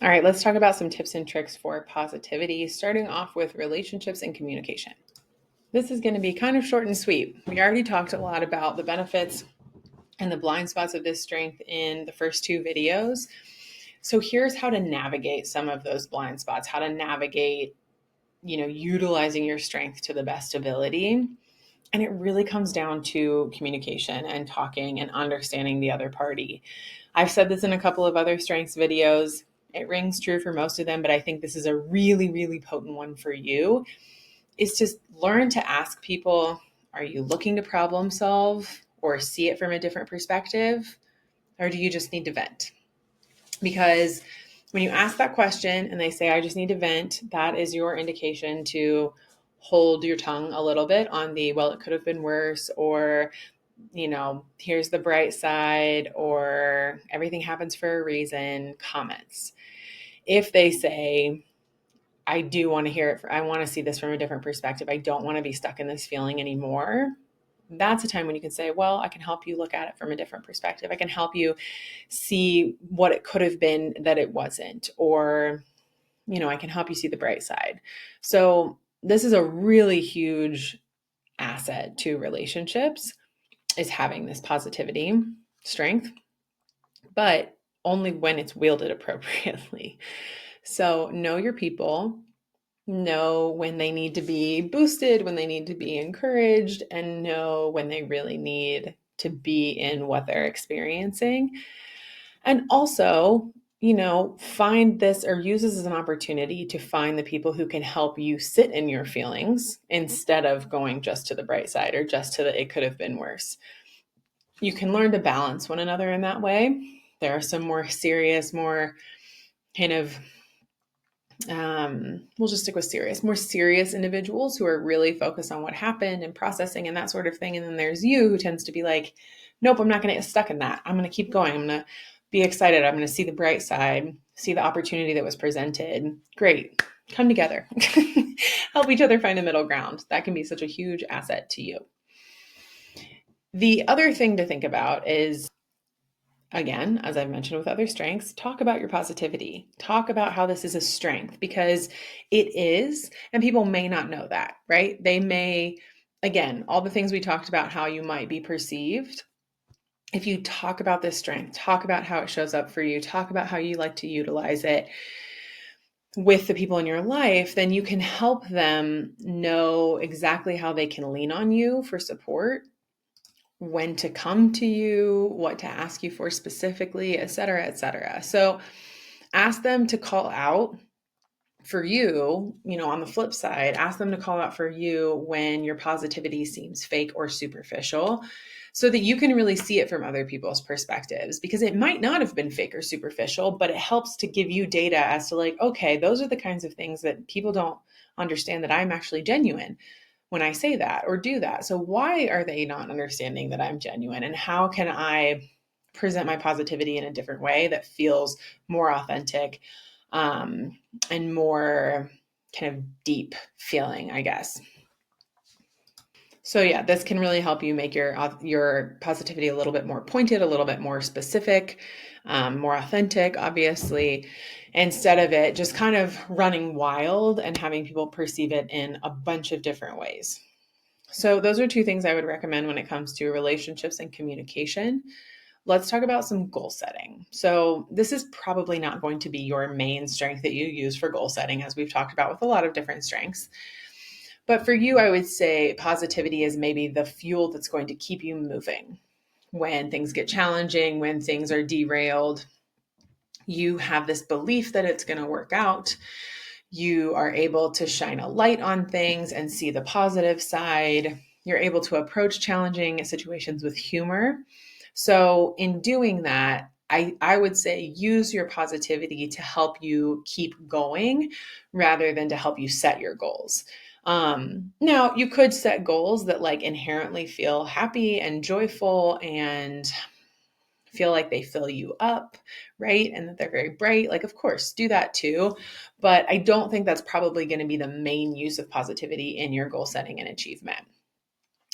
All right, let's talk about some tips and tricks for positivity, starting off with relationships and communication. This is going to be kind of short and sweet. We already talked a lot about the benefits and the blind spots of this strength in the first two videos. So here's how to navigate some of those blind spots, how to navigate, utilizing your strength to the best ability. And it really comes down to communication and talking and understanding the other party. I've said this in a couple of other strengths videos. It rings true for most of them, but I think this is a really, really potent one for you, is to learn to ask people, are you looking to problem solve or see it from a different perspective? Or do you just need to vent? Because when you ask that question and they say, I just need to vent, that is your indication to hold your tongue a little bit on the, well, it could have been worse, or, here's the bright side, or everything happens for a reason comments. If they say, I do want to hear it, I want to see this from a different perspective, I don't want to be stuck in this feeling anymore, that's a time when you can say, well, I can help you look at it from a different perspective. I can help you see what it could have been that it wasn't, or, I can help you see the bright side. So this is a really huge asset to relationships, is having this positivity strength, but only when it's wielded appropriately. So know your people, know when they need to be boosted, when they need to be encouraged, and know when they really need to be in what they're experiencing. And also, find this or use this as an opportunity to find the people who can help you sit in your feelings instead of going just to the bright side or just to the, it could have been worse. You can learn to balance one another in that way. There are some more serious, more kind of we'll just stick with more serious individuals who are really focused on what happened and processing and that sort of thing. And then there's you, who tends to be like, nope, I'm not going to get stuck in that. I'm going to keep going. I'm going to be excited. I'm going to see the bright side, see the opportunity that was presented. Great. Come together. Help each other find a middle ground. That can be such a huge asset to you. The other thing to think about is, again, as I've mentioned with other strengths, talk about your positivity. Talk about how this is a strength, because it is, and people may not know that, right? They may, again, all the things we talked about, how you might be perceived. If you talk about this strength, talk about how it shows up for you, talk about how you like to utilize it with the people in your life, then you can help them know exactly how they can lean on you for support, when to come to you, what to ask you for specifically, et cetera, et cetera. So ask them to call out for you, on the flip side, ask them to call out for you when your positivity seems fake or superficial, so that you can really see it from other people's perspectives, because it might not have been fake or superficial, but it helps to give you data as to like, okay, those are the kinds of things that people don't understand, that I'm actually genuine when I say that or do that. So why are they not understanding that I'm genuine? And how can I present my positivity in a different way that feels more authentic, and more kind of deep feeling, I guess. So yeah, this can really help you make your positivity a little bit more pointed, a little bit more specific, more authentic, obviously, instead of it just kind of running wild and having people perceive it in a bunch of different ways. So those are two things I would recommend when it comes to relationships and communication. Let's talk about some goal setting. So this is probably not going to be your main strength that you use for goal setting, as we've talked about with a lot of different strengths. But for you, I would say positivity is maybe the fuel that's going to keep you moving. When things get challenging, when things are derailed, you have this belief that it's going to work out. You are able to shine a light on things and see the positive side. You're able to approach challenging situations with humor. So in doing that, I would say use your positivity to help you keep going rather than to help you set your goals. Now, you could set goals that like inherently feel happy and joyful and feel like they fill you up, right? And that they're very bright. Like, of course, do that too. But I don't think that's probably going to be the main use of positivity in your goal setting and achievement.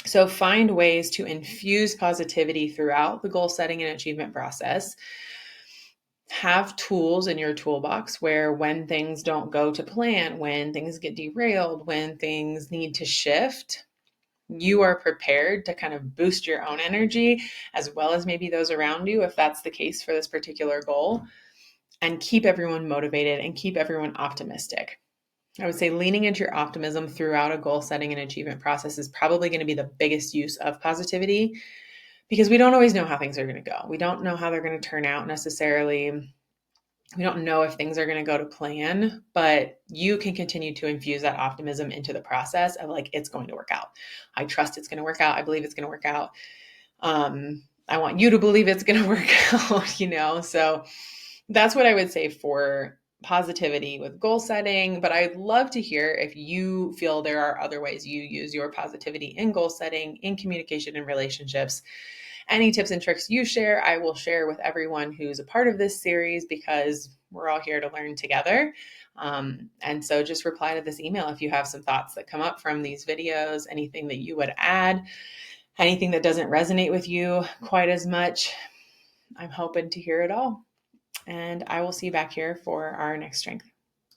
So find ways to infuse positivity throughout the goal setting and achievement process. have tools in your toolbox where when things don't go to plan, when things get derailed, when things need to shift, you are prepared to kind of boost your own energy as well as maybe those around you, if that's the case for this particular goal, and keep everyone motivated and keep everyone optimistic. I would say leaning into your optimism throughout a goal setting and achievement process is probably going to be the biggest use of positivity, because we don't always know how things are going to go. We don't know how they're going to turn out necessarily. We don't know if things are going to go to plan, but you can continue to infuse that optimism into the process of like, it's going to work out. I trust it's going to work out. I believe it's going to work out. I want you to believe it's going to work out, so that's what I would say for positivity with goal setting. But I'd love to hear if you feel there are other ways you use your positivity in goal setting, in communication and relationships. Any tips and tricks you share, I will share with everyone who's a part of this series, because we're all here to learn together. And so just reply to this email if you have some thoughts that come up from these videos, anything that you would add, anything that doesn't resonate with you quite as much. I'm hoping to hear it all. And I will see you back here for our next strength.